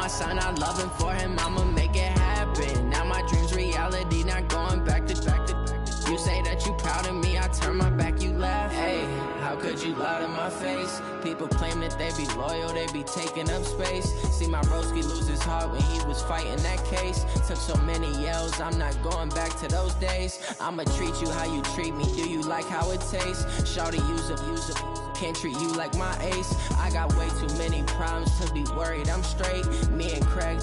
my son, I love him for him, I'ma make it happen. Now my dream's reality, not going back to. You say that you proud of me, I turn my back, you laugh. Hey, how could you lie to my face? People claim that they be loyal, they be taking up space. See my broski lose his heart when he was fighting that case. Took so many yells, I'm not going back to those days. I'ma treat you how you treat me, do you like how it tastes? Shawty, use up, can't treat you like my ace. I got way too many problems to be worried, I'm straight. Me and Craig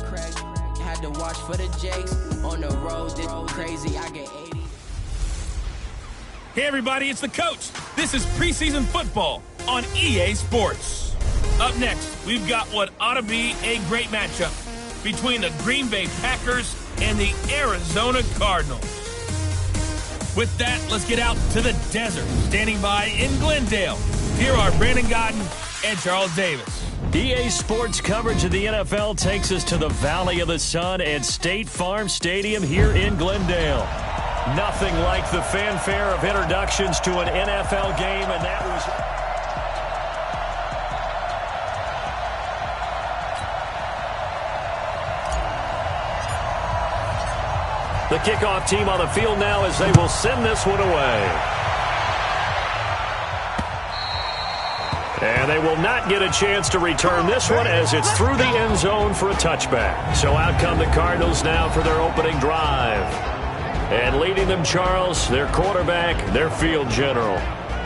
had to watch for the Jakes. On the road, this crazy, I get 80. Hey everybody, it's the coach. This is preseason football on EA Sports. Up next, we've got what ought to be a great matchup between the Green Bay Packers and the Arizona Cardinals. With that, let's get out to the desert. Standing by in Glendale, here are Brandon Godden and Charles Davis. EA Sports coverage of the NFL takes us to the Valley of the Sun at State Farm Stadium here in Glendale. Nothing like the fanfare of introductions to an NFL game, and that was... The kickoff team on the field now as they will send this one away. And they will not get a chance to return this one as it's through the end zone for a touchback. So out come the Cardinals now for their opening drive. And leading them, Charles, their quarterback, their field general.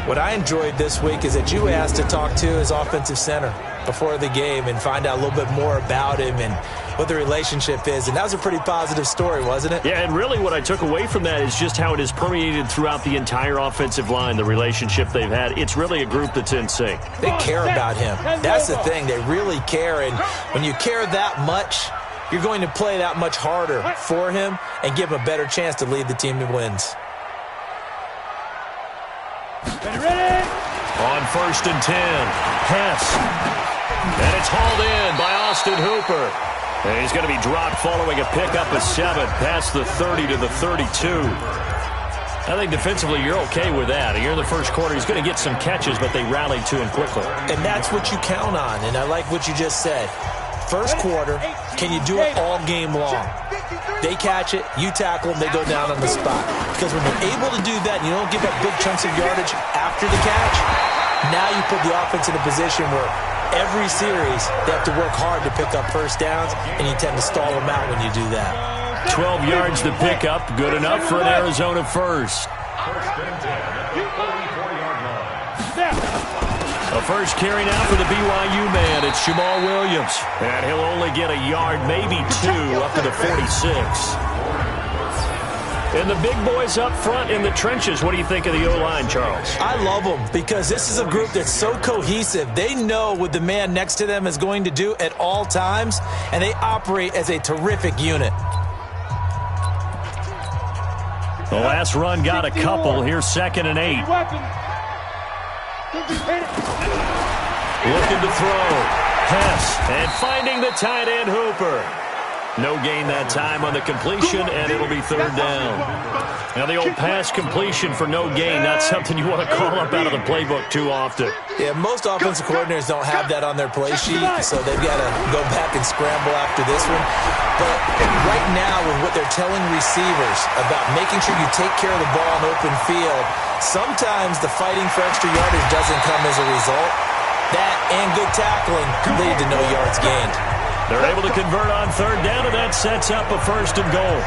What I enjoyed this week is that you asked to talk to his offensive center before the game and find out a little bit more about him and what the relationship is. And that was a pretty positive story, wasn't it? Yeah, and really what I took away from that is just how it has permeated throughout the entire offensive line, the relationship they've had. It's really a group that's in sync. They care about him. That's the thing. They really care. And when you care that much, you're going to play that much harder for him and give him a better chance to lead the team to wins. Ready? On 1st and 10, pass. And it's hauled in by Austin Hooper. And he's going to be dropped following a pickup of 7 past the 30 to the 32. I think defensively you're okay with that. Here in the first quarter, he's going to get some catches, but they rallied to him quickly. And that's what you count on, and I like what you just said. First quarter, can you do it all game long? They catch it, you tackle them, they go down on the spot. Because when you're able to do that and you don't give up big chunks of yardage after the catch, now you put the offense in a position where every series they have to work hard to pick up first downs, and you tend to stall them out when you do that. 12 yards to pick up, good enough for an Arizona first. A first carry now for the BYU man. It's Jamal Williams. And he'll only get a yard, maybe 2, up to the 46. And the big boys up front in the trenches. What do you think of the O-line, Charles? I love them because this is a group that's so cohesive. They know what the man next to them is going to do at all times, and they operate as a terrific unit. The last run got a couple. Here's 2nd and 8. Looking to throw. Pass. And finding the tight end, Hooper. No gain that time on the completion, and it'll be 3rd down. Now the old pass completion for no gain, not something you want to call up out of the playbook too often. Yeah, most offensive coordinators don't have that on their play sheet, so they've got to go back and scramble after this one. But right now, with what they're telling receivers about making sure you take care of the ball in open field, sometimes the fighting for extra yardage doesn't come as a result. That and good tackling lead to no yards gained. They're able to convert on 3rd down, and that sets up a 1st and goal.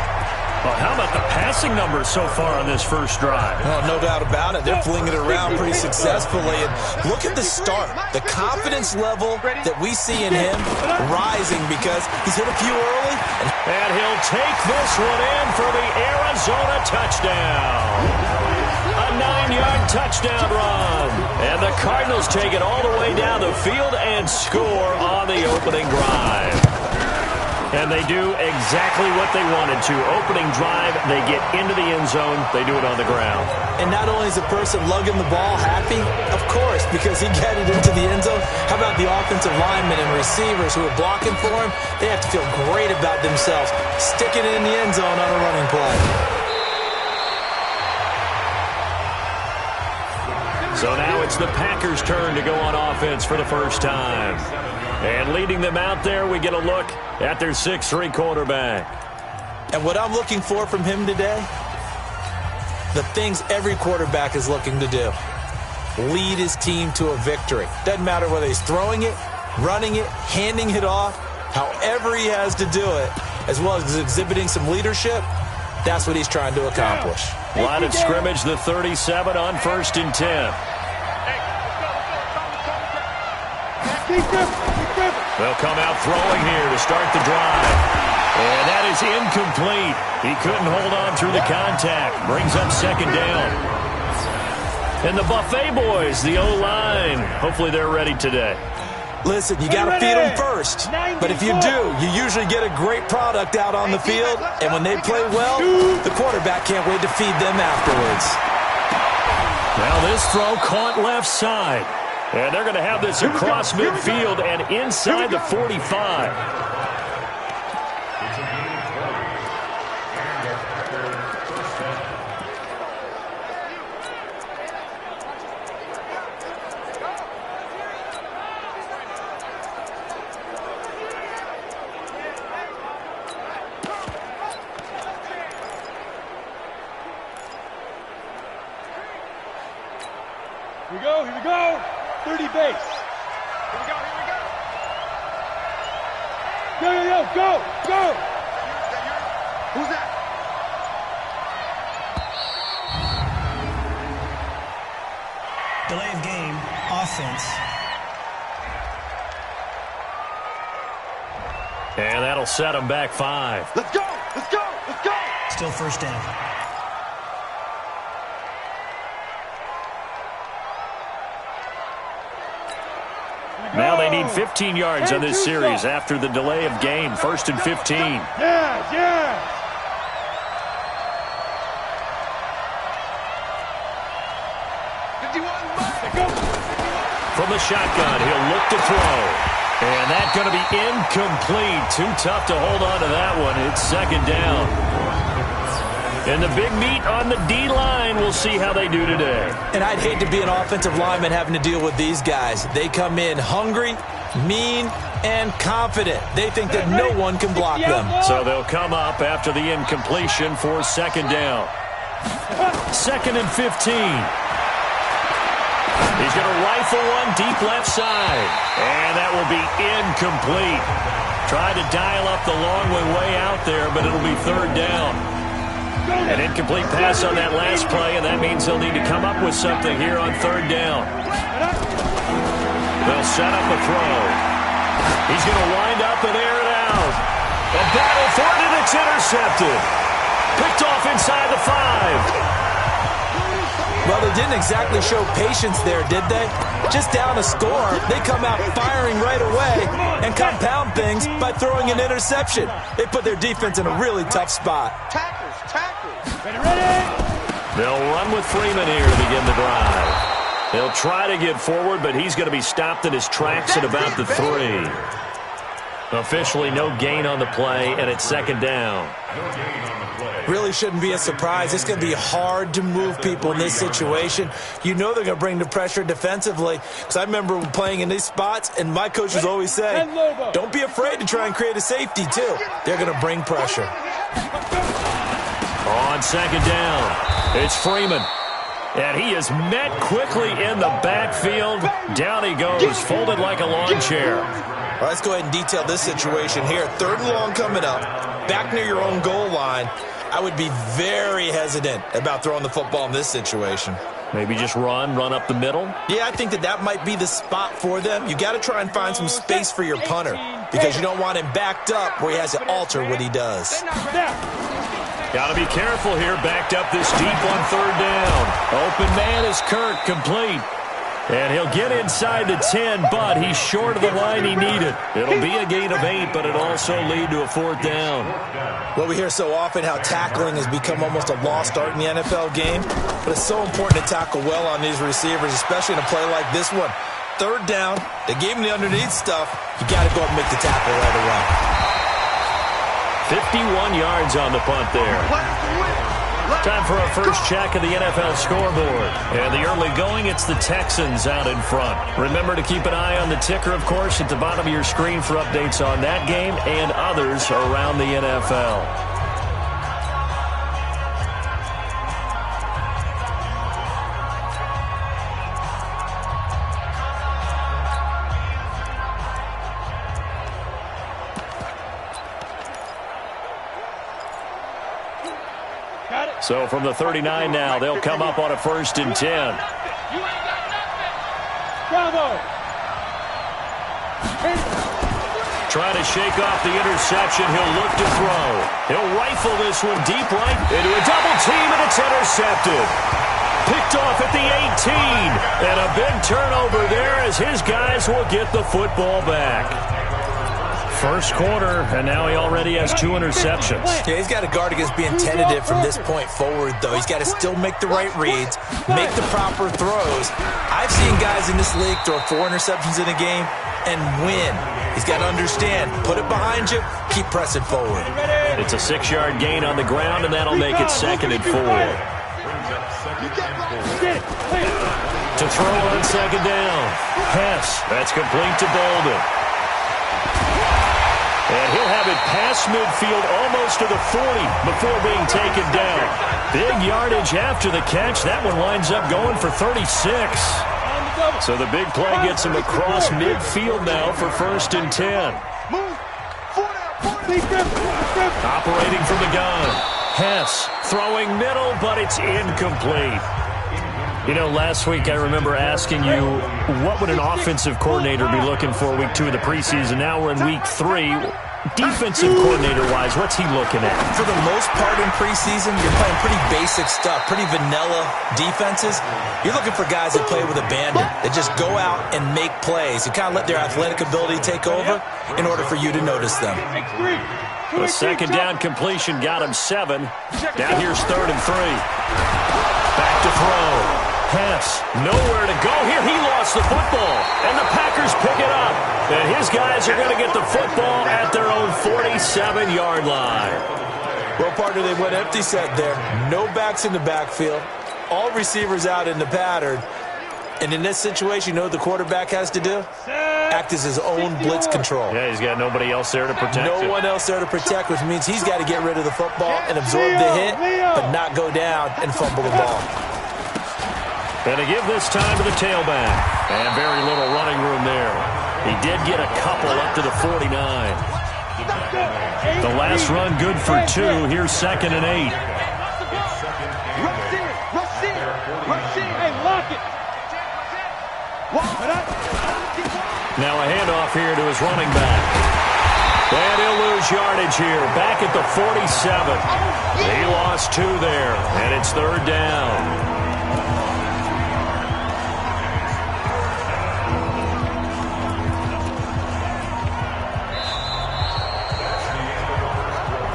Well, how about the passing numbers so far on this first drive? Oh, no doubt about it. They're flinging it around pretty successfully. And look at the start. The confidence level that we see in him rising because he's hit a few early. And he'll take this one in for the Arizona touchdown. A 9-yard touchdown run. And the Cardinals take it all the way down the field and score on the opening drive. And they do exactly what they wanted to. Opening drive, they get into the end zone. They do it on the ground. And not only is the person lugging the ball happy, of course, because he got it into the end zone. How about the offensive linemen and receivers who are blocking for him? They have to feel great about themselves, sticking it in the end zone on a running play. So now it's the Packers' turn to go on offense for the first time. And leading them out there, we get a look at their 6'3" quarterback. And what I'm looking for from him today, the things every quarterback is looking to do. Lead his team to a victory. Doesn't matter whether he's throwing it, running it, handing it off, however he has to do it, as well as exhibiting some leadership, that's what he's trying to accomplish. Line of scrimmage, the 37 on 1st and 10. They'll come out throwing here to start the drive. And that is incomplete. He couldn't hold on through the contact. Brings up 2nd down. And the Buffet boys, the O-line, hopefully they're ready today. Listen, you got to feed them first. But if you do, you usually get a great product out on the field. And when they play well, the quarterback can't wait to feed them afterwards. Now this throw caught left side. And they're going to have this across midfield and inside the 45. Here we go. 30 base. Here we go. Go. Who's that? Delay of game, offense. And that'll set them back 5. Let's go. Still 1st down. Now they need 15 yards on this series after the delay of game. 1st and 15. Yeah. From the shotgun, he'll look to throw. And that's going to be incomplete. Too tough to hold on to that one. It's 2nd down. And the big meat on the D-line, we'll see how they do today. And I'd hate to be an offensive lineman having to deal with these guys. They come in hungry, mean, and confident. They think that no one can block them. So they'll come up after the incompletion for 2nd down. 2nd and 15. He's going to rifle one deep left side. And that will be incomplete. Tried to dial up the long way out there, but it'll be 3rd down. An incomplete pass on that last play, and that means he'll need to come up with something here on 3rd down. They'll set up a throw. He's going to wind up and air it out. A battle for it, and it's intercepted. Picked off inside the 5. Well, they didn't exactly show patience there, did they? Just down a score, they come out firing right away and compound things by throwing an interception. They put their defense in a really tough spot. Tackles. Ready. They'll run with Freeman here to begin the drive. He'll try to get forward, but he's going to be stopped in his tracks at about the 3. Officially no gain on the play, and it's 2nd down. Really shouldn't be a surprise. It's going to be hard to move people in this situation. You know they're going to bring the pressure defensively. Because I remember playing in these spots, and my coaches always say, don't be afraid to try and create a safety, too. They're going to bring pressure. On 2nd down, it's Freeman. And he is met quickly in the backfield. Down he goes, folded like a lawn chair. All right, let's go ahead and detail this situation here. 3rd and long coming up, back near your own goal line. I would be very hesitant about throwing the football in this situation. Maybe just run up the middle? Yeah, I think that might be the spot for them. You got to try and find some space for your punter because you don't want him backed up where he has to alter what he does. Got to be careful here, backed up this deep on 3rd down. Open man is Kirk, complete. And he'll get inside the 10, but he's short of the line he needed. It'll be a gain of 8, but it'll also lead to a 4th down. Well, we hear so often how tackling has become almost a lost art in the NFL game, but it's so important to tackle well on these receivers, especially in a play like this one. 3rd down, they gave him the underneath stuff. You got to go up and make the tackle right away. 51 yards on the punt there. Time for our first check of the NFL scoreboard. And the early going, it's the Texans out in front. Remember to keep an eye on the ticker, of course, at the bottom of your screen for updates on that game and others around the NFL. So from the 39 now, they'll come up on a 1st and 10. Bravo. Trying to shake off the interception. He'll look to throw. He'll rifle this one deep right into a double team, and it's intercepted. Picked off at the 18. And a big turnover there as his guys will get the football back. First quarter, and now he already has 2 interceptions. Yeah, he's got to guard against being tentative from this point forward, though. He's got to still make the right reads, make the proper throws. I've seen guys in this league throw 4 interceptions in a game and win. He's got to understand, put it behind you, keep pressing forward. It's a 6-yard gain on the ground, and that'll make it 2nd and 4. To throw on 2nd down. Hess, that's complete to Bolden. And he'll have it past midfield almost to the 40 before being taken down. Big yardage after the catch. That one winds up going for 36. So the big play gets him across midfield now for 1st and 10. Operating from the gun. Hess throwing middle, but it's incomplete. You know, last week I remember asking you, what would an offensive coordinator be looking for week 2 of the preseason? Now we're in week 3. Defensive coordinator-wise, what's he looking at? For the most part in preseason, you're playing pretty basic stuff, pretty vanilla defenses. You're looking for guys that play with abandon, that just go out and make plays. You kind of let their athletic ability take over in order for you to notice them. The 2nd down completion got him 7. Now here's 3rd and 3. Back to throw. Hess, nowhere to go here. He lost the football, and the Packers pick it up. And his guys are going to get the football at their own 47-yard line. Well, partner, they went empty set there. No backs in the backfield. All receivers out in the pattern. And in this situation, you know what the quarterback has to do? Act as his own blitz control. Yeah, he's got nobody else there to protect him. No one else there to protect, which means he's got to get rid of the football and absorb the hit, but not go down and fumble the ball. And to give this time to the tailback. And very little running room there. He did get a couple up to the 49. The last run good for 2. Here's 2nd and 8. Now a handoff here to his running back. And he'll lose yardage here. Back at the 47. He lost 2 there. And it's 3rd down.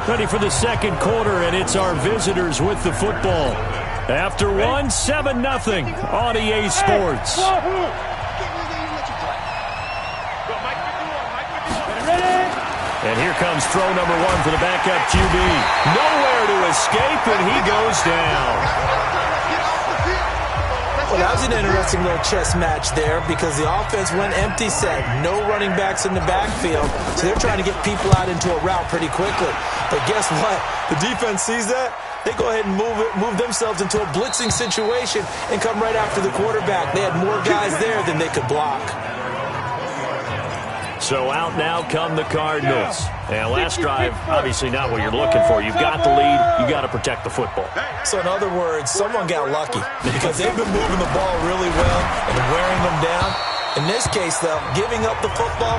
Ready for the 2nd quarter, and it's our visitors with the football. After 1, 7-0 on EA Sports. And here comes throw number 1 for the backup QB. Nowhere to escape, and he goes down. Well, that was an interesting little chess match there because the offense went empty set. No running backs in the backfield, so they're trying to get people out into a route pretty quickly. But guess what? The defense sees that. They go ahead and move themselves into a blitzing situation and come right after the quarterback. They had more guys there than they could block. So out now come the Cardinals. And last drive, obviously not what you're looking for. You've got the lead. You've got to protect the football. So in other words, someone got lucky because they've been moving the ball really well and wearing them down. In this case, though, giving up the football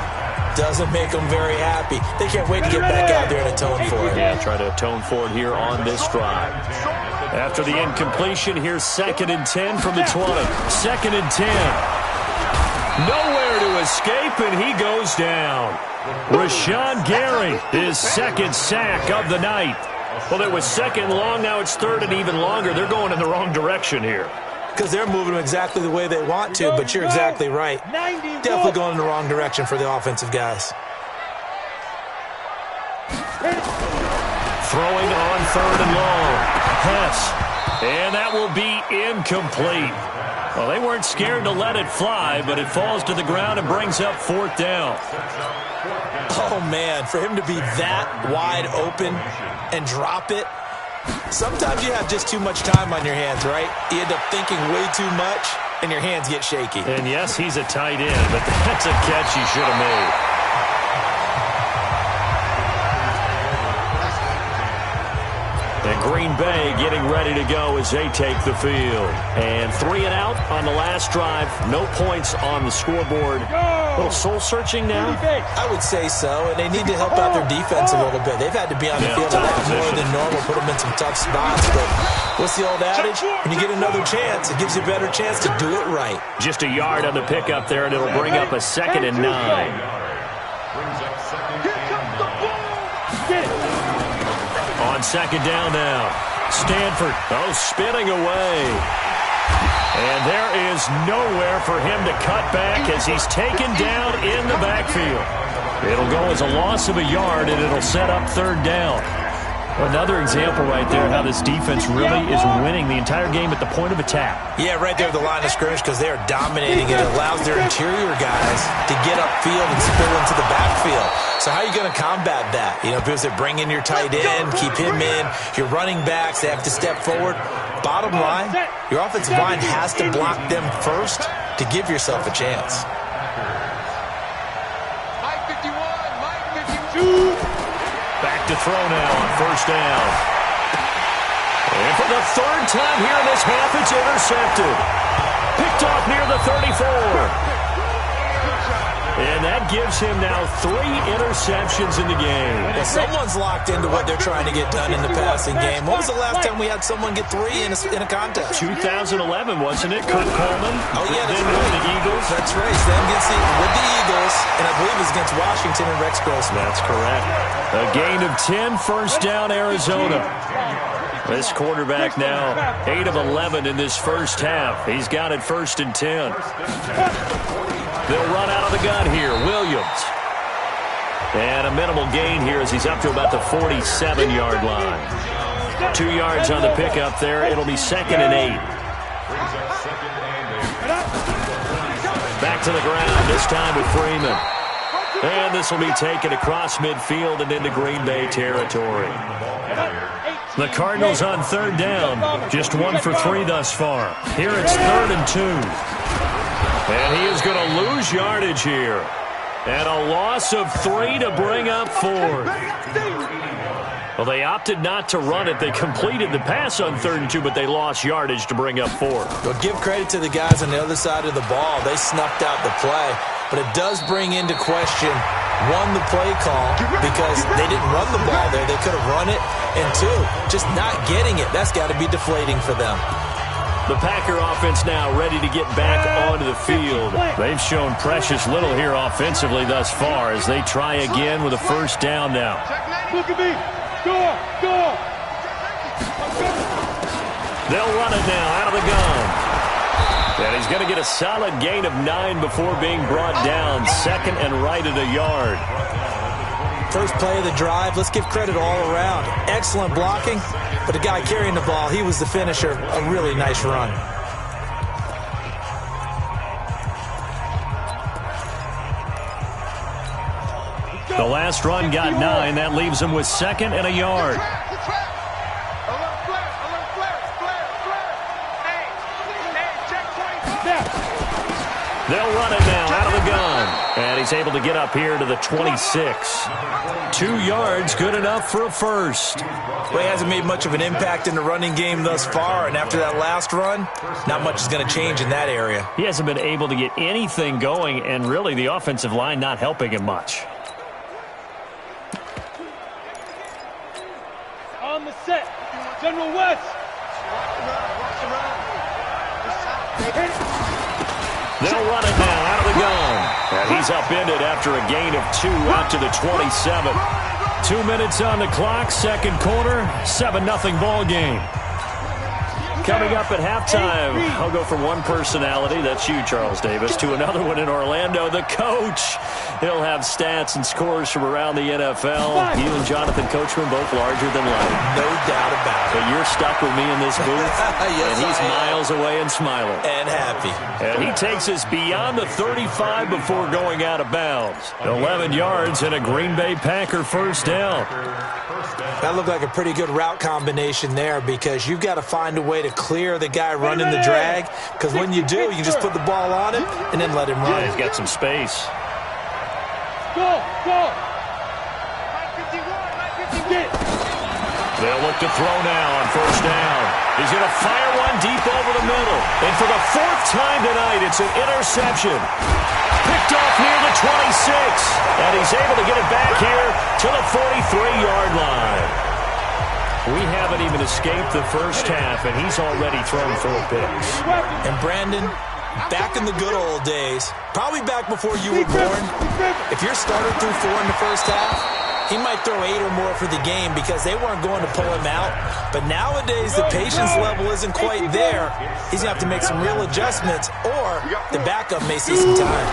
doesn't make them very happy. They can't wait to get back out there and atone for it. Yeah, try to atone for it here on this drive. After the incompletion, here's 2nd and 10 from the 20. 2nd and 10. Nowhere to escape, and he goes down. Rashawn Gary, his 2nd sack of the night. Well, it was 2nd long, now it's 3rd and even longer. They're going in the wrong direction here. Because they're moving them exactly the way they want to, but you're exactly right. Definitely going in the wrong direction for the offensive guys. Throwing on 3rd and long. pass. And that will be incomplete. Well, they weren't scared to let it fly, but it falls to the ground and brings up 4th down. Oh, man, for him to be that wide open and drop it, sometimes you have just too much time on your hands, right? You end up thinking way too much, and your hands get shaky. And, yes, he's a tight end, but that's a catch he should have made. And Green Bay getting ready to go as they take the field. And 3 and out on the last drive. No points on the scoreboard. A little soul-searching now? I would say so, and they need to help out their defense a little bit. They've had to be on the field a lot more than normal, put them in some tough spots. But what's the old adage? When you get another chance, it gives you a better chance to do it right. Just a yard on the pickup there, and it'll bring up a 2nd and 9. On 2nd down now. Stanford, spinning away. And there is nowhere for him to cut back as he's taken down in the backfield. It'll go as a loss of a yard, and it'll set up 3rd down. Another example right there how this defense really is winning the entire game at the point of attack. Yeah, right there at the line of scrimmage because they are dominating. It allows their interior guys to get upfield and spill into the backfield. So how are you going to combat that? Because they bring in your tight end, keep him in. Your running backs, they have to step forward. Bottom line, your offensive line has to block them first to give yourself a chance. Mike 51, Mike 52. Back to throw now on 1st down. And for the 3rd time here in this half, it's intercepted. Picked off near the 34. And that gives him now 3 interceptions in the game. Well, someone's locked into what they're trying to get done in the passing game. When was the last time we had someone get 3 in a contest? 2011, wasn't it? Kurt Coleman. Oh, yeah, that's right. With the Eagles. That's right. With the Eagles, and I believe it was against Washington and Rex Grossman. That's correct. A gain of 10, 1st down, Arizona. This quarterback now 8 of 11 in this first half. He's got it 1st and 10. They'll run out of the gun here. Williams. And a minimal gain here as he's up to about the 47-yard line. 2 yards on the pickup there. It'll be 2nd and 8. Back to the ground, this time with Freeman. And this will be taken across midfield and into Green Bay territory. The Cardinals on 3rd down. Just 1 for 3 thus far. Here it's 3rd and 2. And he is going to lose yardage here. And a loss of 3 to bring up 4th. Well, they opted not to run it. They completed the pass on 3rd and 2, but they lost yardage to bring up 4th. Well, give credit to the guys on the other side of the ball. They snuffed out the play. But it does bring into question, 1, the play call, because they didn't run the ball there. They could have run it. And 2, just not getting it. That's got to be deflating for them. The Packer offense now ready to get back onto the field. They've shown precious little here offensively thus far as they try again with a 1st down now. Look at me. Go. They'll run it now out of the gun. And he's going to get a solid gain of 9 before being brought down. 2nd and right at a yard. First play of the drive, let's give credit all around. Excellent blocking, but the guy carrying the ball, he was the finisher. A really nice run. The last run got 9. That leaves him with 2nd and a yard. They'll run it now out of the gun. And he's able to get up here to the 26. 2 yards, good enough for a 1st. Well, he hasn't made much of an impact in the running game thus far, and after that last run, not much is going to change in that area. He hasn't been able to get anything going, and really the offensive line not helping him much. On the set, General West. They'll run it now out of the gun. And he's upended after a gain of 2 out to the 27. 2 minutes on the clock, 2nd quarter, 7-0 ball game. Coming up at halftime, I'll go from one personality, that's you, Charles Davis, to another one in Orlando, the coach. He'll have stats and scores from around the NFL. You and Jonathan Coachman both larger than life. No doubt about it. But you're stuck with me in this booth, yes, and he's miles away and smiling. And happy. And he takes us beyond the 35 before going out of bounds. 11 yards and a Green Bay Packer first down. That looked like a pretty good route combination there because you've got to find a way to clear the guy running the drag, because when you do, you just put the ball on him and then let him run. Yeah, he's got some space. Go! They'll look to throw now on first down. He's going to fire one deep over the middle. And for the fourth time tonight, it's an interception. Picked off near the 26. And he's able to get it back here to the 43-yard line. We haven't even escaped the first half, and he's already thrown 4 picks. And Brandon, back in the good old days, probably back before you were born, if your starter threw 4 in the first half, he might throw 8 or more for the game because they weren't going to pull him out. But nowadays, the patience level isn't quite there. He's going to have to make some real adjustments, or the backup may see some time.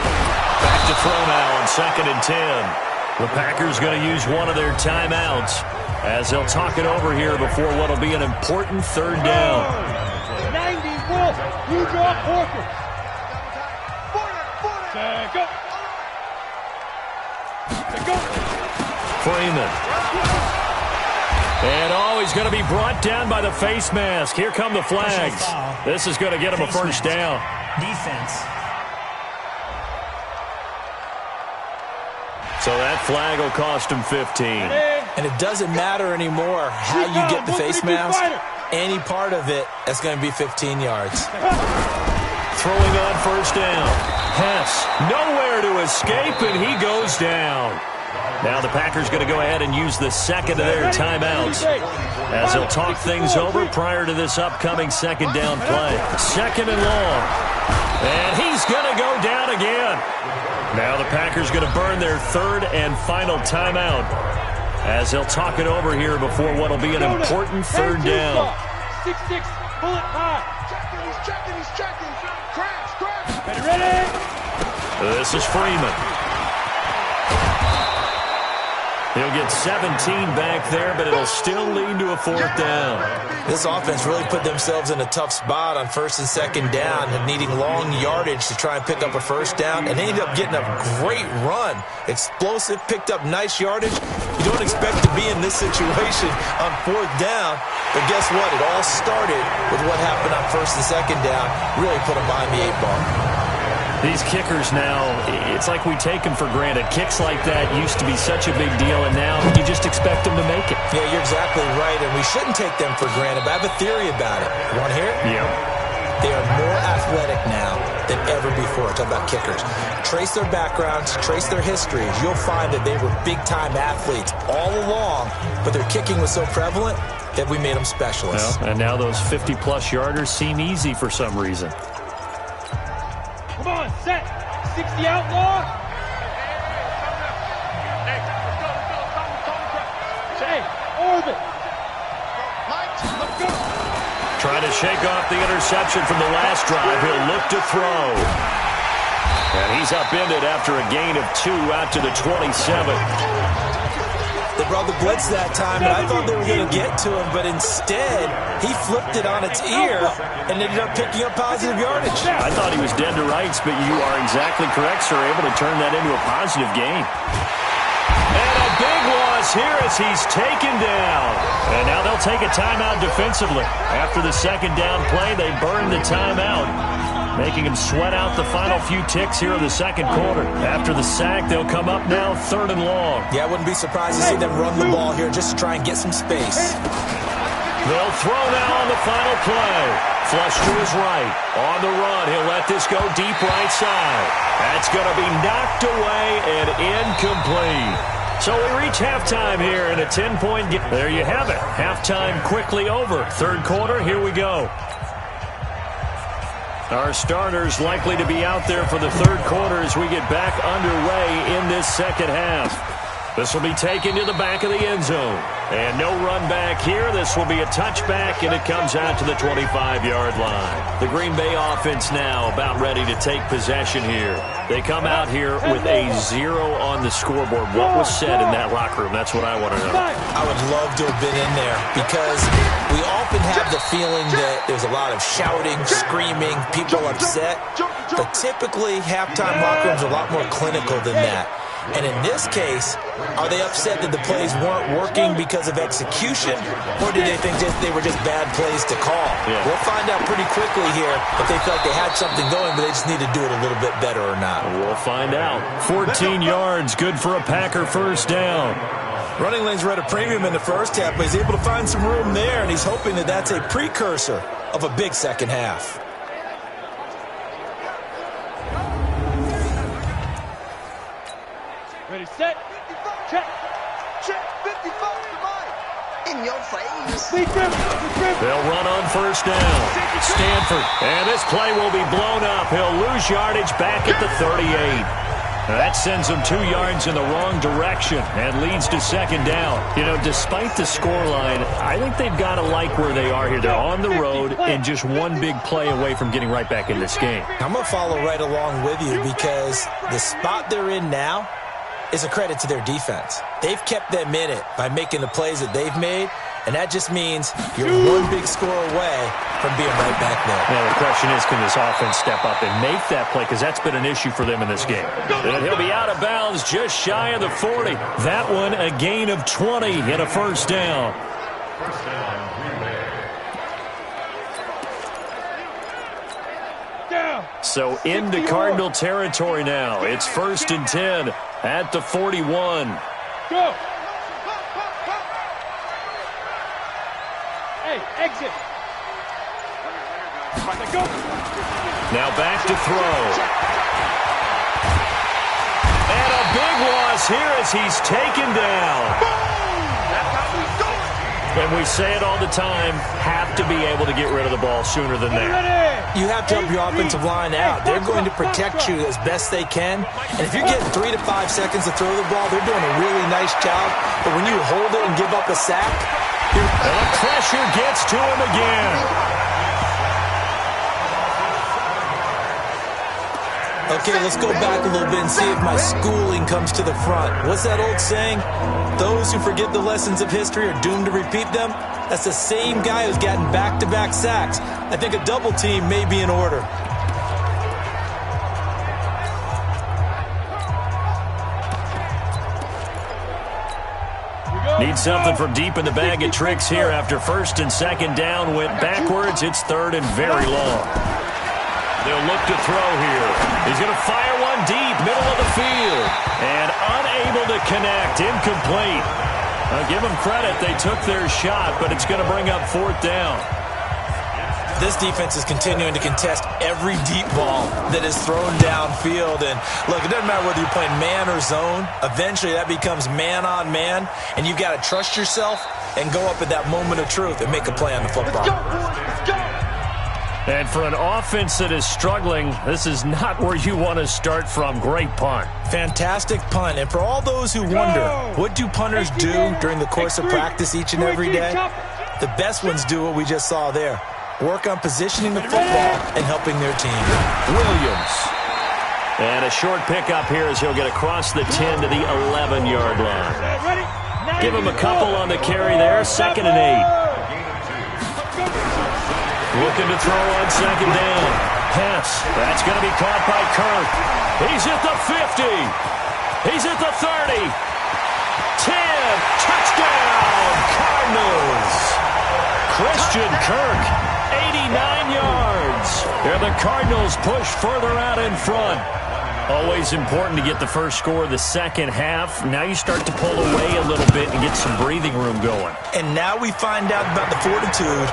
Back to throw now on 2nd and 10. The Packers going to use one of their timeouts as they'll talk it over here before what will be an important third down. 90 Wolf, you drop Horford. Go. Freeman. And he's going to be brought down by the face mask. Here come the flags. This is going to get him a first down. Defense. So that flag will cost him 15. And it doesn't matter anymore how you get the face mask. Any part of it, that's going to be 15 yards. Throwing on first down. Hess, nowhere to escape, and he goes down. Now the Packers going to go ahead and use the second of their timeouts as they'll talk things over prior to this upcoming second down play. 2nd and long. And he's going to go down again. Now the Packers going to burn their 3rd and final timeout as they'll talk it over here before what will be an important third down. 6-6, pull it high. He's checking. Crash. Ready? This is Freeman. He'll get 17 back there, but it'll still lead to a 4th down. This offense really put themselves in a tough spot on 1st and 2nd down and needing long yardage to try and pick up a first down, and they ended up getting a great run. Explosive, picked up nice yardage. You don't expect to be in this situation on 4th down, but guess what? It all started with what happened on 1st and 2nd down. Really put them behind the 8 ball. These kickers now, it's like we take them for granted. Kicks like that used to be such a big deal, and now you just expect them to make it. Yeah, you're exactly right, and we shouldn't take them for granted, but I have a theory about it. You want to hear it? Yep. They are more athletic now than ever before. Talk about kickers. Trace their backgrounds, trace their histories. You'll find that they were big-time athletes all along, but their kicking was so prevalent that we made them specialists. Well, and now those 50-plus yarders seem easy for some reason. Come on, set. 60 outlaw. Hey, orbit. Trying to shake off the interception from the last drive. He'll look to throw. And he's upended after a gain of 2 out to the 27. They brought the blitz that time, and I thought they were going to get to him, but instead, he flipped it on its ear and ended up picking up positive yardage. I thought he was dead to rights, but you are exactly correct, sir, able to turn that into a positive gain. And a big loss here as he's taken down. And now they'll take a timeout defensively. After the second down play, they burn the timeout, making him sweat out the final few ticks here in the second quarter. After the sack, they'll come up now 3rd and long. Yeah, I wouldn't be surprised to see them run the ball here just to try and get some space. They'll throw now on the final play. Flush to his right. On the run, he'll let this go deep right side. That's going to be knocked away and incomplete. So we reach halftime here in a 10-point game. There you have it. Halftime quickly over. 3rd quarter, here we go. Our starters likely to be out there for the 3rd quarter as we get back underway in this second half. This will be taken to the back of the end zone. And no run back here. This will be a touchback, and it comes out to the 25-yard line. The Green Bay offense now about ready to take possession here. They come out here with a 0 on the scoreboard. What was said in that locker room? That's what I want to know. I would love to have been in there because we often have the feeling that there's a lot of shouting, screaming, people upset. But typically, halftime locker rooms are a lot more clinical than that. And in this case, are they upset that the plays weren't working because of execution, or did they think they were just bad plays to call? Yeah. We'll find out pretty quickly here if they felt they had something going, but they just need to do it a little bit better or not. We'll find out. 14 yards, good for a Packer first down. Running lanes were at a premium in the first half, but he's able to find some room there, and he's hoping that that's a precursor of a big second half. Ready, set, check. Check, 55 to mine. In your face. They'll run on first down. Stanford. And this play will be blown up. He'll lose yardage back at the 38. That sends them 2 yards in the wrong direction and leads to second down. You know, despite the scoreline, I think they've got to like where they are here. They're on the road and just one big play away from getting right back in this game. I'm going to follow right along with you because the spot they're in now is a credit to their defense. They've kept them in it by making the plays that they've made, and that just means you're one big score away from being right back there. Now, the question is, can this offense step up and make that play? Because that's been an issue for them in this game. And he'll be out of bounds just shy of the 40. That one, a gain of 20 and a first down. So into Cardinal territory now. It's 1st and 10 at the 41. Go. Hey, exit. Go. Now back to throw. And a big loss here as he's taken down. And we say it all the time, have to be able to get rid of the ball sooner than that. You have to help your offensive line out. They're going to protect you as best they can. And if you're getting 3 to 5 seconds to throw the ball, they're doing a really nice job. But when you hold it and give up a sack, and the pressure gets to him again. Okay, let's go back a little bit and see if my schooling comes to the front. What's that old saying? Those who forget the lessons of history are doomed to repeat them. That's the same guy who's gotten back-to-back sacks. I think a double team may be in order. Need something from deep in the bag of tricks here after 1st and 2nd down. Went backwards. It's 3rd and very long. They'll look to throw here. He's going to fire one deep, middle of the field. And unable to connect, incomplete. I'll give them credit. They took their shot, but it's going to bring up 4th down. This defense is continuing to contest every deep ball that is thrown downfield. And look, it doesn't matter whether you're playing man or zone. Eventually, that becomes man on man. And you've got to trust yourself and go up at that moment of truth and make a play on the football. Let's go. And for an offense that is struggling, this is not where you want to start from. Great punt. Fantastic punt. And for all those who wonder, what do punters do during the course of practice each and every day? The best ones do what we just saw there. Work on positioning the football and helping their team. Williams. And a short pickup here as he'll get across the 10 to the 11-yard line. Give him a couple on the carry there. 2nd and 8. Looking to throw on 2nd down. Pass. That's going to be caught by Kirk. He's at the 50. He's at the 30. 10. Touchdown, Cardinals. Christian Kirk, 89 yards. And the Cardinals push further out in front. Always important to get the first score of the second half. Now you start to pull away a little bit and get some breathing room going. And now we find out about the fortitude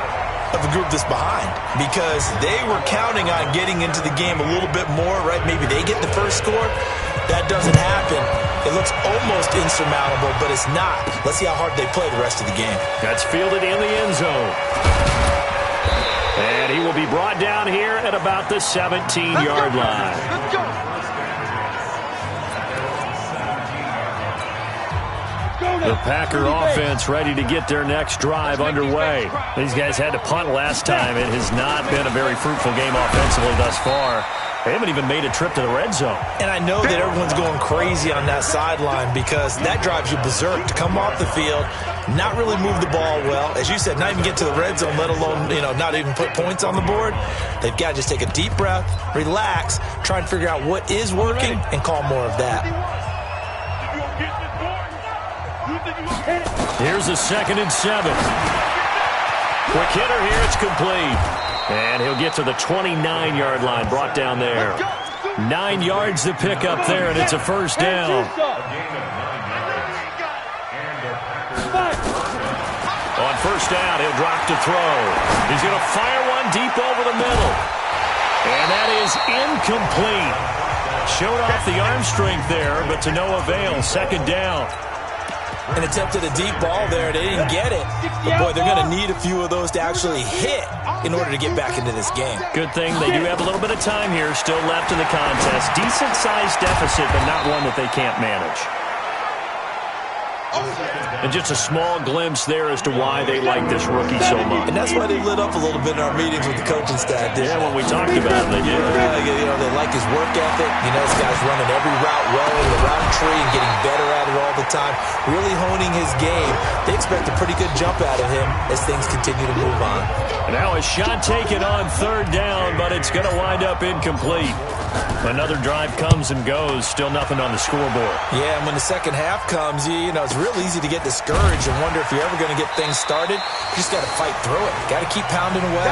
of the group that's behind, because they were counting on getting into the game a little bit more, right? Maybe they get the first score. That doesn't happen. It looks almost insurmountable, but it's not. Let's see how hard they play the rest of the game. That's fielded in the end zone. And he will be brought down here at about the 17-yard line. Let's go. The Packer offense ready to get their next drive underway. These guys had to punt last time. It has not been a very fruitful game offensively thus far. They haven't even made a trip to the red zone. And I know that everyone's going crazy on that sideline because that drives you berserk to come off the field, not really move the ball well. As you said, not even get to the red zone, let alone, not even put points on the board. They've got to just take a deep breath, relax, try and figure out what is working, and call more of that. Here's a 2nd and 7. Quick hitter here, it's complete. And he'll get to the 29-yard line, brought down there. 9 yards to pick up there, and it's a first down. On first down, he'll drop to throw. He's going to fire one deep over the middle. And that is incomplete. Showed off the arm strength there, but to no avail. 2nd down. And attempted a deep ball there. They didn't get it. But, boy, they're going to need a few of those to actually hit in order to get back into this game. Good thing they do have a little bit of time here still left in the contest. Decent-sized deficit, but not one that they can't manage. And just a small glimpse there as to why they like this rookie so much. And that's why they lit up a little bit in our meetings with the coaching staff. Yeah, when we talked about it, they did. They like his work ethic. This guy's running every route well in the route tree and getting better at it all the time, really honing his game. They expect a pretty good jump out of him as things continue to move on. And now a shot taken on 3rd down, but it's going to wind up incomplete. Another drive comes and goes, still nothing on the scoreboard. Yeah, and when the second half comes, it's real easy to get discouraged and wonder if you're ever going to get things started. You just got to fight through it. Got to keep pounding away.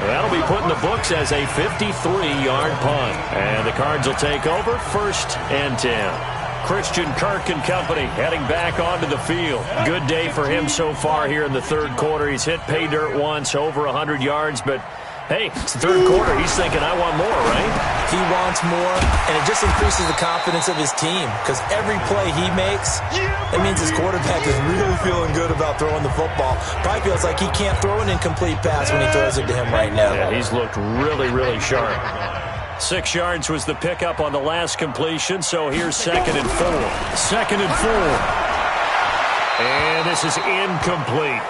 That'll be put in the books as a 53-yard punt. And the Cards will take over 1st and 10. Christian Kirk and company heading back onto the field. Good day for him so far here in the 3rd quarter. He's hit pay dirt once, over 100 yards, but hey, it's the 3rd quarter. He's thinking, I want more, right? He wants more, and it just increases the confidence of his team because every play he makes, that means his quarterback is really feeling good about throwing the football. Probably feels like he can't throw an incomplete pass when he throws it to him right now. Yeah, he's looked really, really sharp. 6 yards was the pickup on the last completion, so here's 2nd and 4. 2nd and 4. And this is incomplete.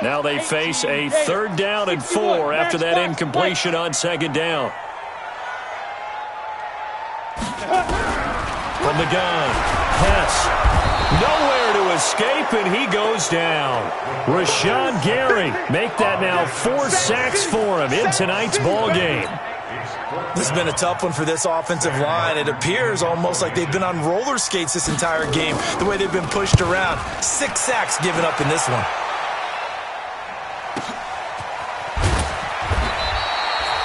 Now they face a 3rd down and 4 after that incompletion on 2nd down. From the gun, Hess. Nowhere to escape, and he goes down. Rashawn Gary make that now 4 sacks for him in tonight's ball game. This has been a tough one for this offensive line. It appears almost like they've been on roller skates this entire game, the way they've been pushed around. 6 sacks given up in this one.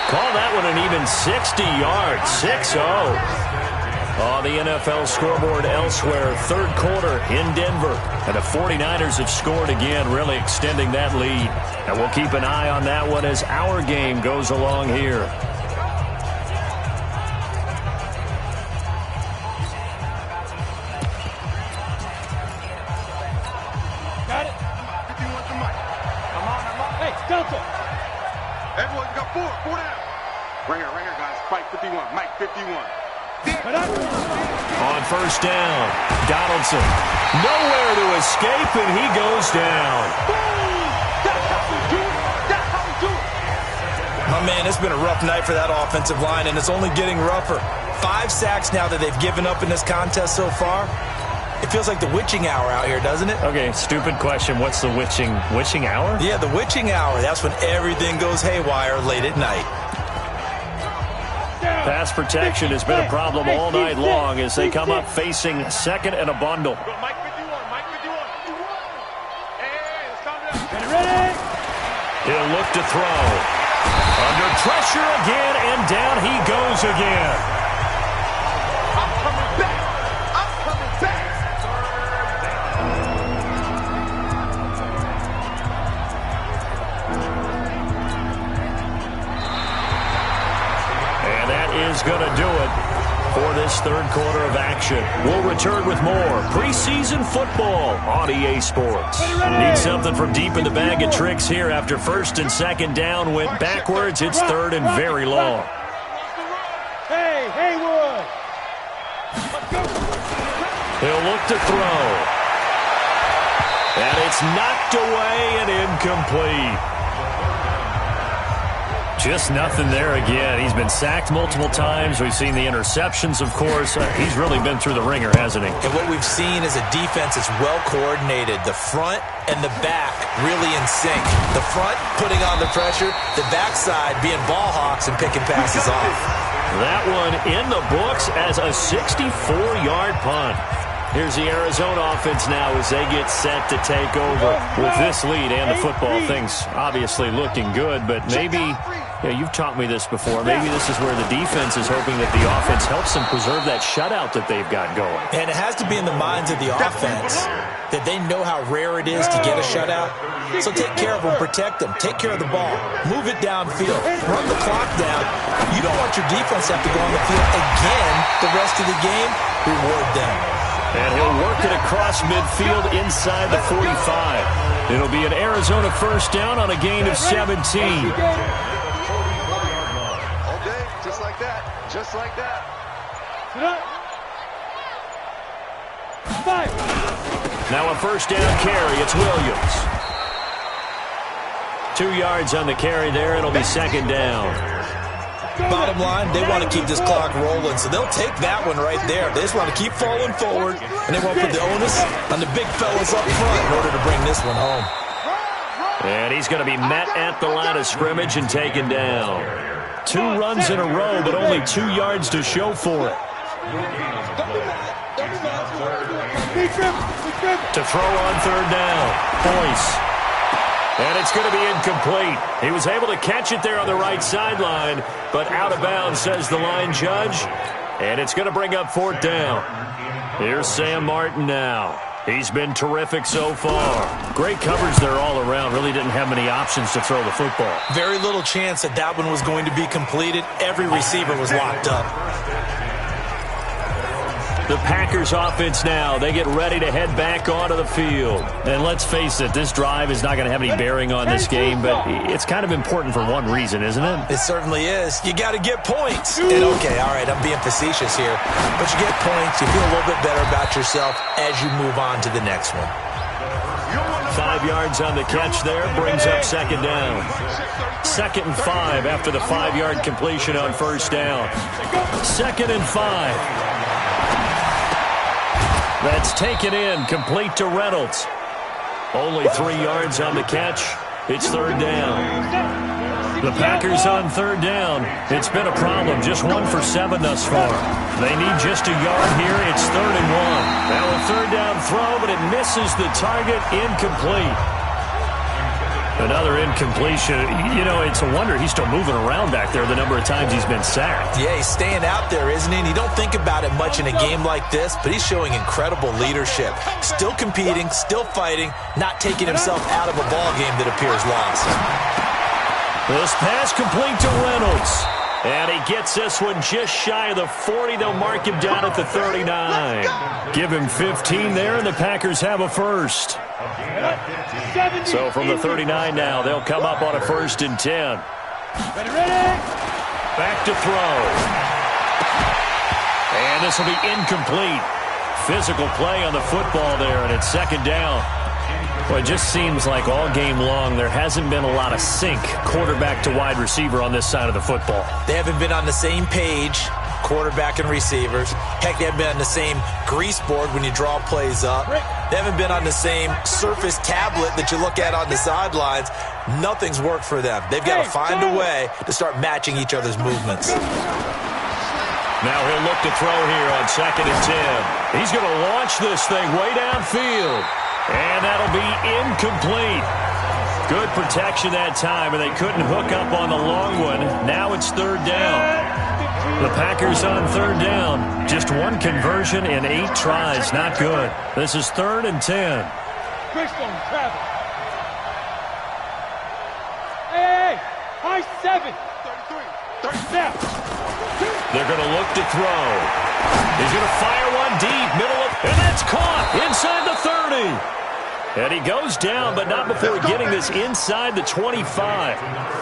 Call that one an even 60 yards, 6-0. On the NFL scoreboard elsewhere, 3rd quarter in Denver. And the 49ers have scored again, really extending that lead. And we'll keep an eye on that one as our game goes along here. Got it. 51 to Mike. I'm on. Hey, Delta. Everyone got 4 down. Right here, guys. Spike 51. Mike 51. On first down, Donaldson. Nowhere to escape, and he goes down. My man, it's been a rough night for that offensive line, and it's only getting rougher. 5 sacks now that they've given up in this contest so far. It feels like the witching hour out here, doesn't it? Okay, stupid question. What's the witching hour? Yeah, the witching hour. That's when everything goes haywire late at night. Pass protection has been a problem all night long as they come up facing 2nd and a bundle. Mike 51. Mike 51. Hey, let's calm down. Ready? He'll look to throw. Under pressure again, and down he goes again. I'm coming back. I'm coming back. And that is going to do it for this third quarter of action. We'll return with more preseason football on EA Sports. Need something from deep in the bag of tricks here after first and second down went backwards. It's third and very long. Hey, Haywood! He'll look to throw. And it's knocked away and incomplete. Just nothing there again. He's been sacked multiple times. We've seen the interceptions, of course. He's really been through the ringer, hasn't he? And what we've seen is a defense that's well coordinated. The front and the back really in sync. The front putting on the pressure, the backside being ball hawks and picking passes off. That one in the books as a 64-yard punt. Here's the Arizona offense now as they get set to take over. With this lead and the football, things obviously looking good, but maybe, you've taught me this before, maybe this is where the defense is hoping that the offense helps them preserve that shutout that they've got going. And it has to be in the minds of the offense that they know how rare it is to get a shutout. So take care of them, protect them, take care of the ball, move it downfield, run the clock down. You don't want your defense to have to go on the field again the rest of the game. Reward them. And he'll work it across midfield inside the 45. It'll be an Arizona first down on a gain of 17. All day, just like that. Just like that. Now a first down carry. It's Williams. 2 yards on the carry there. It'll be second down. Bottom line, they want to keep this clock rolling, so they'll take that one right there. They just want to keep falling forward, and they want to put the onus on the big fellas up front in order to bring this one home. And he's going to be met at the line of scrimmage and taken down. 2 runs in a row, but only 2 yards to show for it. To throw on third down. Boyce. And it's going to be incomplete. He was able to catch it there on the right sideline, but out of bounds, says the line judge. And it's going to bring up fourth down. Here's Sam Martin now. He's been terrific so far. Great coverage there all around. Really didn't have many options to throw the football. Very little chance that that one was going to be completed. Every receiver was locked up. The Packers offense now, they get ready to head back onto the field. And let's face it, this drive is not going to have any bearing on this game, but it's kind of important for one reason, isn't it? It certainly is. You got to get points. And okay, all right, I'm being facetious here, but you get points, you feel a little bit better about yourself as you move on to the next one. 5 yards on the catch there, brings up second down. 2nd and 5 after the 5-yard completion on first down. 2nd and 5. That's taken in, complete to Reynolds. Only 3 yards on the catch. It's third down. The Packers on third down. It's been a problem. Just 1 for 7 thus far. They need just a yard here. It's 3rd and 1. Now a third down throw, but it misses the target. Incomplete. Another incompletion. You know, it's a wonder he's still moving around back there the number of times he's been sacked. Yeah, he's staying out there, isn't he? And you don't think about it much in a game like this, but he's showing incredible leadership. Still competing, still fighting, not taking himself out of a ball game that appears lost. This pass complete to Reynolds. And he gets this one just shy of the 40. They'll mark him down at the 39. Give him 15 there, and the Packers have a first. So from the 39 now, they'll come up on a 1st and 10. Back to throw. And this will be incomplete. Physical play on the football there, and it's second down. Well, it just seems like all game long there hasn't been a lot of sync quarterback to wide receiver on this side of the football. They haven't been on the same page, quarterback and receivers. Heck, they haven't been on the same grease board when you draw plays up. They haven't been on the same Surface tablet that you look at on the sidelines. Nothing's worked for them. They've got to find a way to start matching each other's movements. Now he'll look to throw here on 2nd and 10. He's going to launch this thing way downfield. And that'll be incomplete. Good protection that time, and they couldn't hook up on the long one. Now it's third down. The Packers on third down. Just 1 conversion in 8 tries. Not good. This is 3rd and 10. Hey, high 7. 33. They're going to look to throw. He's going to fire one deep, and that's caught inside the 30. And he goes down, but not before getting this inside the 25.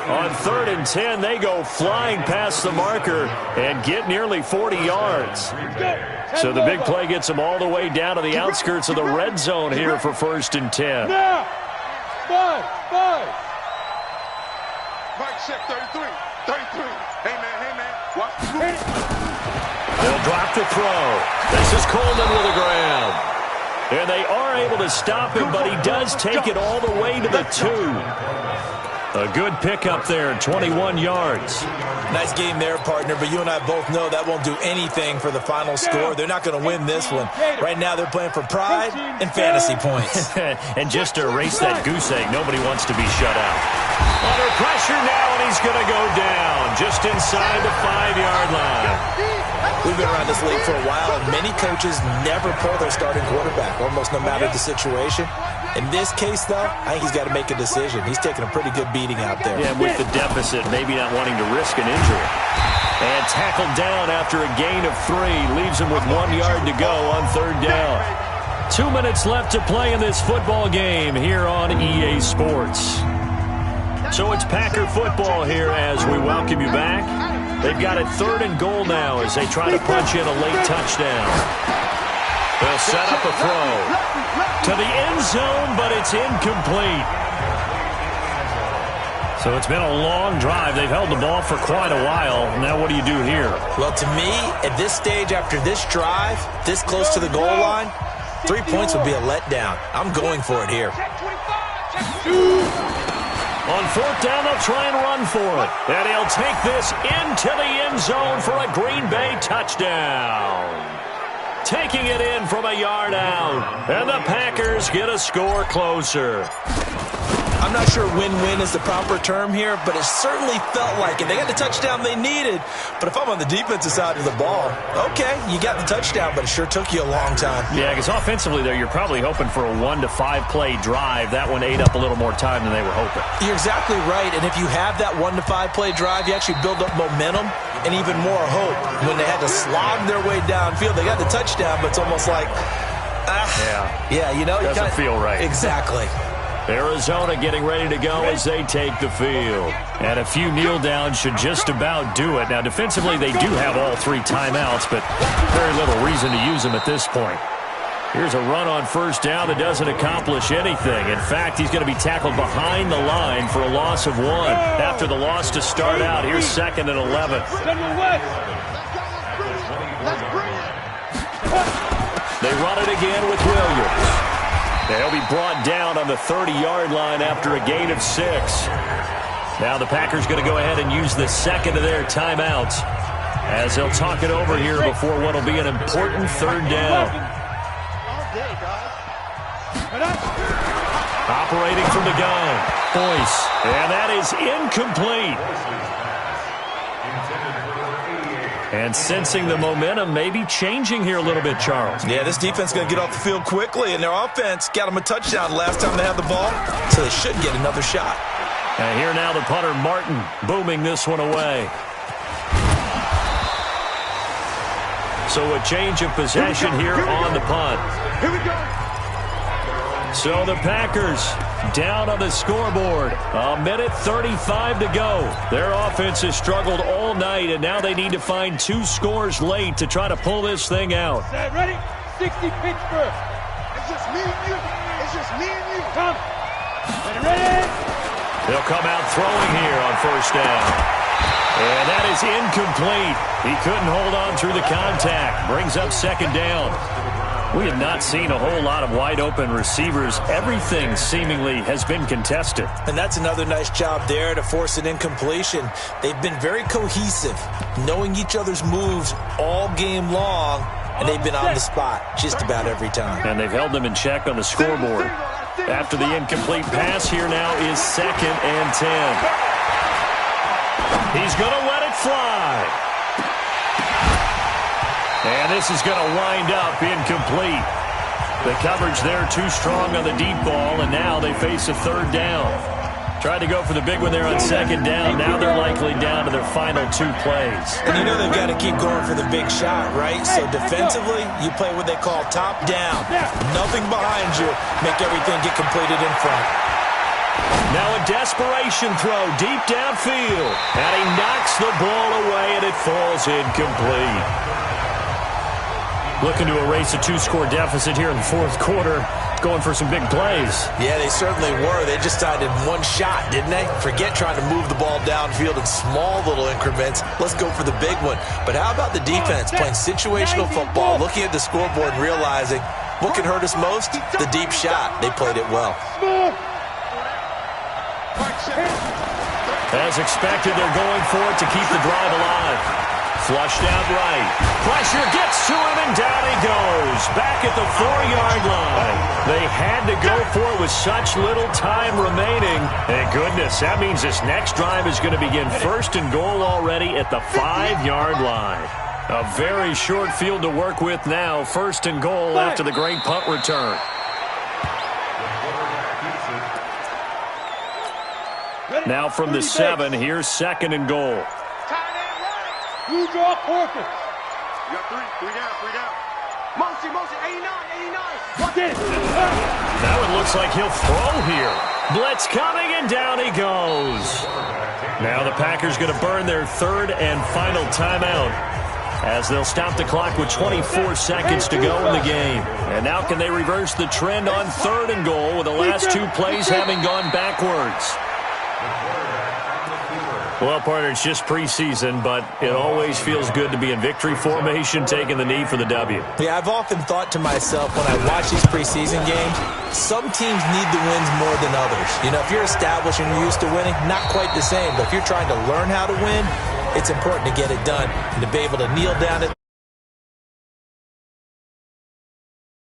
On 3rd and 10, they go flying past the marker and get nearly 40 yards. So the big play gets them all the way down to the outskirts of the red zone here for 1st and 10. Five. Mike check 33. Hey, man. Watch the move. They'll drop the throw. This is Coleman with the ground. And they are able to stop him, but he does take it all the way to the 2. A good pickup there, 21 yards. Nice game there, partner, but you and I both know that won't do anything for the final score. They're not going to win this one. Right now they're playing for pride and fantasy points. And just to erase that goose egg, nobody wants to be shut out. Under pressure now, and he's going to go down just inside the 5-yard line. We've been around this league for a while, and many coaches never pull their starting quarterback, almost no matter the situation. In this case, though, I think he's got to make a decision. He's taking a pretty good beating out there. Yeah, with the deficit, maybe not wanting to risk an injury. And tackled down after a gain of 3. Leaves him with 1 yard to go on 3rd down. 2 minutes left to play in this football game here on EA Sports. So it's Packer football here as we welcome you back. They've got it 3rd and goal now as they try to punch in a late touchdown. They'll set up a throw to the end zone, but it's incomplete. So it's been a long drive. They've held the ball for quite a while. Now what do you do here? Well, to me, at this stage, after this drive, this close to the goal line, 3 points would be a letdown. I'm going for it here. On 4th down, they'll try and run for it. And he'll take this into the end zone for a Green Bay touchdown. Taking it in from a yard out. And the Packers get a score closer. I'm not sure win-win is the proper term here, but it certainly felt like it. They got the touchdown they needed. But if I'm on the defensive side of the ball, okay, you got the touchdown, but it sure took you a long time. Yeah, because offensively there, you're probably hoping for a 1 to 5 play drive. That one ate up a little more time than they were hoping. You're exactly right, and if you have that 1 to 5 play drive, you actually build up momentum and even more hope. When they had to slog their way downfield, they got the touchdown, but it's almost like, doesn't feel right. Exactly. Arizona getting ready to go as they take the field. And a few kneel downs should just about do it. Now, defensively, they do have all 3 timeouts, but very little reason to use them at this point. Here's a run on 1st down that doesn't accomplish anything. In fact, he's going to be tackled behind the line for a loss of 1. After the loss to start out, here's 2nd and 11. They run it again with Williams. They'll be brought down on the 30-yard line after a gain of 6. Now the Packers going to go ahead and use the 2nd of their timeouts as they'll talk it over here before what will be an important 3rd down. Operating from the gun, Boyce, and that is incomplete. And sensing the momentum maybe changing here a little bit, Charles. Yeah, this defense is going to get off the field quickly, and their offense got them a touchdown last time they had the ball, so they should get another shot. And here now the punter, Martin, booming this one away. So a change of possession here on the punt. Here we go. So the Packers down on the scoreboard. 1:35 to go. Their offense has struggled all night, and now they need to find 2 scores late to try to pull this thing out. Ready? 60 Pittsburgh. It's just me and you. It's just me and you. Come. Ready? They'll come out throwing here on 1st down. And that is incomplete. He couldn't hold on through the contact. Brings up 2nd down. We have not seen a whole lot of wide-open receivers. Everything seemingly has been contested. And that's another nice job there to force an incompletion. They've been very cohesive, knowing each other's moves all game long, and they've been on the spot just about every time. And they've held them in check on the scoreboard. After the incomplete pass, here now is 2nd and 10. He's going to let it fly. And this is going to wind up incomplete. The coverage there too strong on the deep ball, and now they face a 3rd down. Tried to go for the big one there on second down. Now they're likely down to their final 2 plays. And you know they've got to keep going for the big shot, right? So defensively, you play what they call top down. Nothing behind you. Make everything get completed in front. Now a desperation throw deep downfield. And he knocks the ball away, and it falls incomplete. Looking to erase a 2-score deficit here in the fourth quarter. Going for some big plays. Yeah, they certainly were. They just decided one shot, didn't they? Forget trying to move the ball downfield in small little increments. Let's go for the big one. But how about the defense playing situational football, looking at the scoreboard and realizing what can hurt us most? The deep shot. They played it well. As expected, they're going for it to keep the drive alive. Flushed out right. Pressure gets to him, and down he goes. Back at the 4-yard line. They had to go for it with such little time remaining. And goodness, that means this next drive is going to begin first and goal already at the 5-yard line. A very short field to work with now. First and goal after the great punt return. Now from the 7, here's second and goal. You draw Porkins. You got 3 down. Motion, 89. Watch it. That one looks like he'll throw here. Blitz coming, and down he goes. Now the Packers going to burn their 3rd and final timeout as they'll stop the clock with 24 seconds to go in the game. And now can they reverse the trend on 3rd and goal with the last 2 plays having gone backwards? Well, partner, it's just preseason, but it always feels good to be in victory formation, taking the knee for the W. Yeah, I've often thought to myself when I watch these preseason games, some teams need the wins more than others. You know, if you're established and you're used to winning, not quite the same. But if you're trying to learn how to win, it's important to get it done and to be able to kneel down at